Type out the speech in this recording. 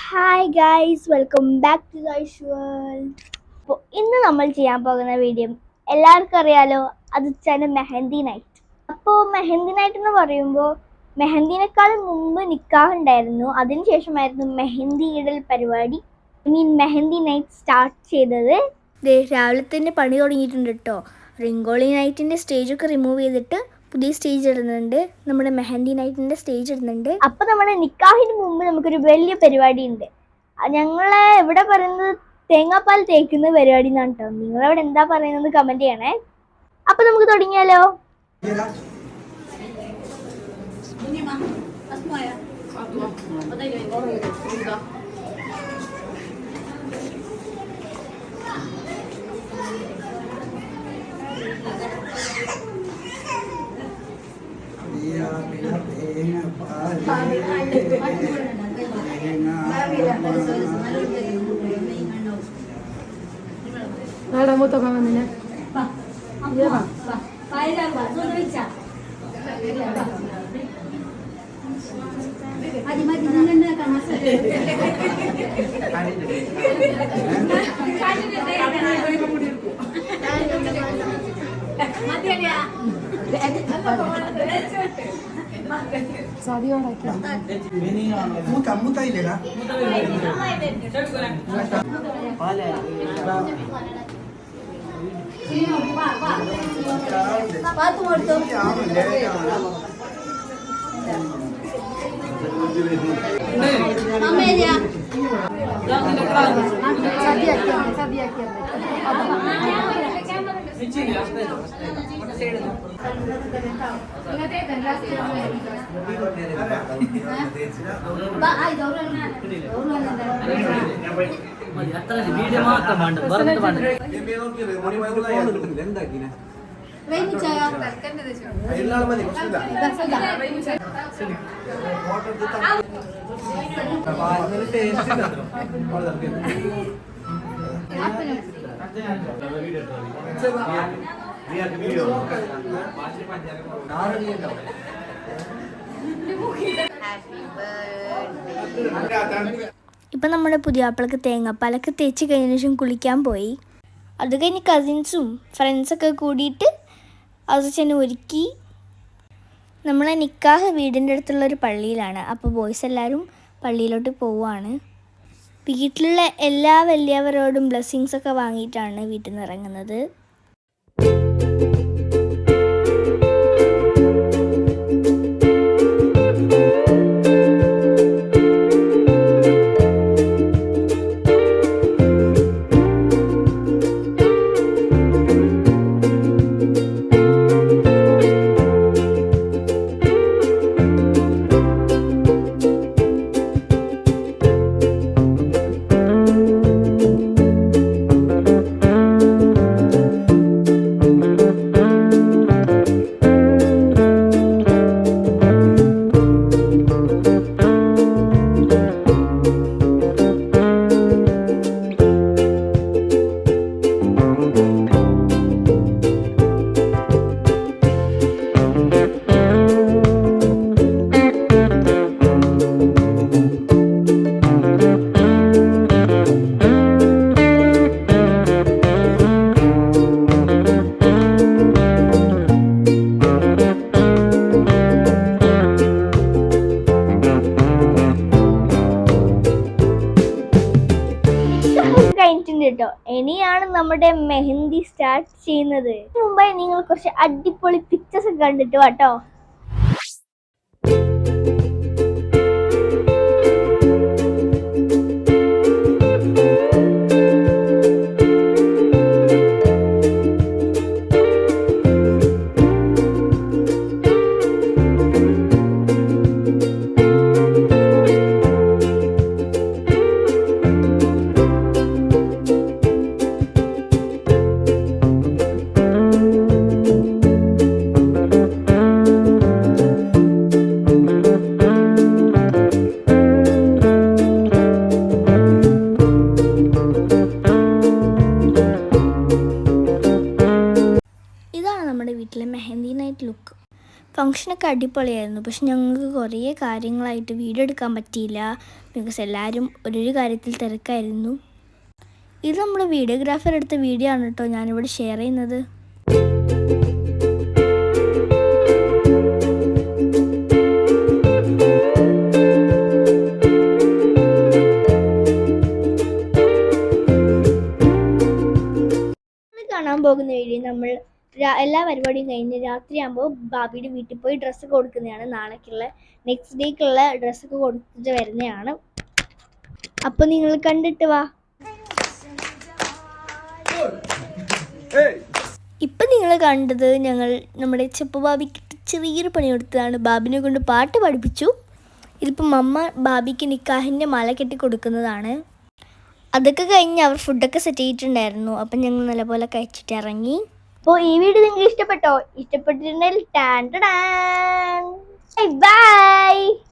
Hi guys, welcome back to guys world. അപ്പോൾ ഇന്ന് നമ്മൾ ചെയ്യാൻ പോകുന്ന വീഡിയോ എല്ലാവർക്കും അറിയാലോ, അതുച്ചാണ് മെഹന്തി നൈറ്റ്. അപ്പോൾ മെഹന്തി നൈറ്റ് എന്ന് പറയുമ്പോൾ മെഹന്തിനേക്കാളും മുമ്പ് നിക്കാഹ് ഉണ്ടായിരുന്നു. അതിനുശേഷമായിരുന്നു മെഹന്തി ഇടൽ പരിപാടി, മെഹന്തി നൈറ്റ് സ്റ്റാർട്ട് ചെയ്തത്. രാവിലെ തന്നെ പണി തുടങ്ങിയിട്ടുണ്ട് കേട്ടോ. റിംഗോളി നൈറ്റിൻ്റെ സ്റ്റേജൊക്കെ റിമൂവ് ചെയ്തിട്ട് പുതിയ സ്റ്റേജ് ഇടുന്നുണ്ട്. നമ്മുടെ മെഹന്തി നൈറ്റിൻ്റെ സ്റ്റേജ് ഇടുന്നുണ്ട്. അപ്പോൾ നമ്മുടെ നിക്കാഹിന് മുമ്പ് നമുക്കൊരു വലിയ പരിപാടി ഉണ്ട്. ഞങ്ങളെ ഇവിടെ പറയുന്നത് തേങ്ങാപ്പാൽ തേക്കുന്ന പരിപാടി എന്നാണ് കേട്ടോ. നിങ്ങളവിടെ എന്താ പറയുന്നത് കമന്റ് ചെയ്യണേ. അപ്പൊ നമുക്ക് തുടങ്ങിയാലോ. Muto ka man nila. Iya ba? Adi madi nila ka masa. Mati dia. शादी हो रहा है क्या? मुता ही लेगा। ഇപ്പം നമ്മുടെ പുതിയാപ്പിളക്ക് തേങ്ങാപ്പാലൊക്കെ തേച്ച് കഴിഞ്ഞ ശേഷം കുളിക്കാൻ പോയി. അത് കഴിഞ്ഞ് കസിൻസും ഫ്രണ്ട്സൊക്കെ കൂടിയിട്ട് അത് ചെന്ന് ഒരുക്കി. നമ്മളെ നിക്കാഹ് വീടിൻ്റെ അടുത്തുള്ളൊരു പള്ളിയിലാണ്. അപ്പോൾ ബോയ്സ് എല്ലാവരും പള്ളിയിലോട്ട് പോവുകയാണ്. വീട്ടിലുള്ള എല്ലാ വലിയവരോടും ബ്ലെസ്സിങ്സൊക്കെ വാങ്ങിയിട്ടാണ് വീട്ടിൽ നിന്ന് ഇറങ്ങുന്നത്. കഴിഞ്ഞിട്ടുണ്ട് കേട്ടോ. ഇനിയാണ് നമ്മുടെ മെഹന്തി സ്റ്റാർട്ട് ചെയ്യുന്നത്. മുമ്പായി നിങ്ങൾ കുറച്ച് അടിപൊളി പിക്ചേഴ്സ് ഒക്കെ കണ്ടിട്ട് കേട്ടോ. ഫങ്ഷനൊക്കെ അടിപൊളിയായിരുന്നു. പക്ഷെ ഞങ്ങൾക്ക് കുറേ കാര്യങ്ങളായിട്ട് വീഡിയോ എടുക്കാൻ പറ്റിയില്ല. ബിക്കോസ് എല്ലാവരും ഓരോരോ കാര്യത്തിൽ തിരക്കായിരുന്നു. ഇത് നമ്മൾ വീഡിയോഗ്രാഫർ എടുത്ത വീഡിയോ ആണ് കേട്ടോ ഞാനിവിടെ ഷെയർ ചെയ്യുന്നത്. കാണാൻ പോകുന്ന വീഡിയോ നമ്മൾ എല്ലാ പരിപാടിയും കഴിഞ്ഞ് രാത്രിയാകുമ്പോൾ ബാബിയുടെ വീട്ടിൽ പോയി ഡ്രസ്സ് കൊടുക്കുന്നതാണ്. നാളേക്കുള്ള നെക്സ്റ്റ് ഡേക്കുള്ള ഡ്രസ്സൊക്കെ കൊടുത്തിട്ട് വരുന്നതാണ്. അപ്പോൾ നിങ്ങൾ കണ്ടിട്ട് വാ. ഇപ്പം നിങ്ങൾ കണ്ടത് ഞങ്ങൾ നമ്മുടെ ചെപ്പ ബാബിക്ക് ചെറിയൊരു പണി കൊടുത്തതാണ്. ബാബിനെ കൊണ്ട് പാട്ട് പഠിപ്പിച്ചു. ഇതിപ്പോൾ മമ്മ ബാബിക്ക് നിക്കാഹിൻ്റെ മാല കെട്ടി കൊടുക്കുന്നതാണ്. അതൊക്കെ കഴിഞ്ഞ് അവർ ഫുഡൊക്കെ സെറ്റ് ചെയ്തിട്ടുണ്ടായിരുന്നു. അപ്പം ഞങ്ങൾ നല്ലപോലെ കഴിച്ചിട്ട് ഇറങ്ങി. അപ്പോൾ ഈ വീഡിയോ നിങ്ങൾക്ക് ഇഷ്ടപ്പെട്ടോ? ഇഷ്ടപ്പെട്ടിട്ടുണ്ടെങ്കിൽ ബൈ.